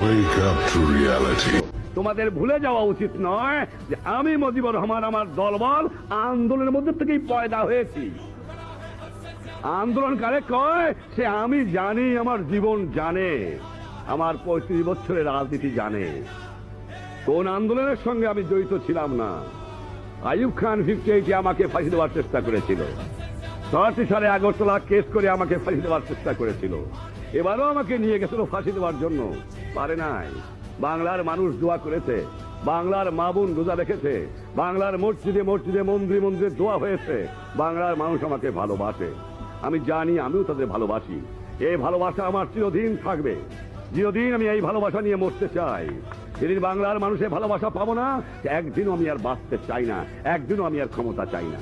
Wake up to reality. তোমাদের ভুলে যাওয়া উচিত নয় যে আমি মুজিবুর রহমান আমার দলবল আন্দোলনের মধ্যে থেকেই পয়দা হয়েছি। আন্দোলনকারে কয় সে আমি জানি, আমার জীবন জানে, আমার 35 বছরের রাজনীতি জানে। কোন আন্দোলনের সঙ্গে আমি জড়িত ছিলাম না। আইয়ুব খান 58 আমাকে ফাঁসি দেওয়ার চেষ্টা করেছিল। 60 সালে আগরতলা কেস করে আমাকে ফাঁসি দেওয়ার চেষ্টা করেছিল। এবারও আমাকে নিয়ে গেছিল ফাঁসি দেওয়ার জন্য, পারে নাই। বাংলার মানুষ দোয়া করেছে, বাংলার মা বোন রোজা রেখেছে, বাংলার মসজিদে মসজিদে মন্দিরে মন্দিরে দোয়া হয়েছে। বাংলার মানুষ আমাকে ভালোবাসে, আমি জানি, আমিও তাদের ভালোবাসি। এই ভালোবাসা আমার চিরদিন থাকবে। চিরদিন আমি এই ভালোবাসা নিয়ে মরতে চাই। যেদিন বাংলার মানুষের ভালোবাসা পাবো না, একদিনও আমি আর বাঁচতে চাই না, একদিনও আমি আর ক্ষমতা চাই না।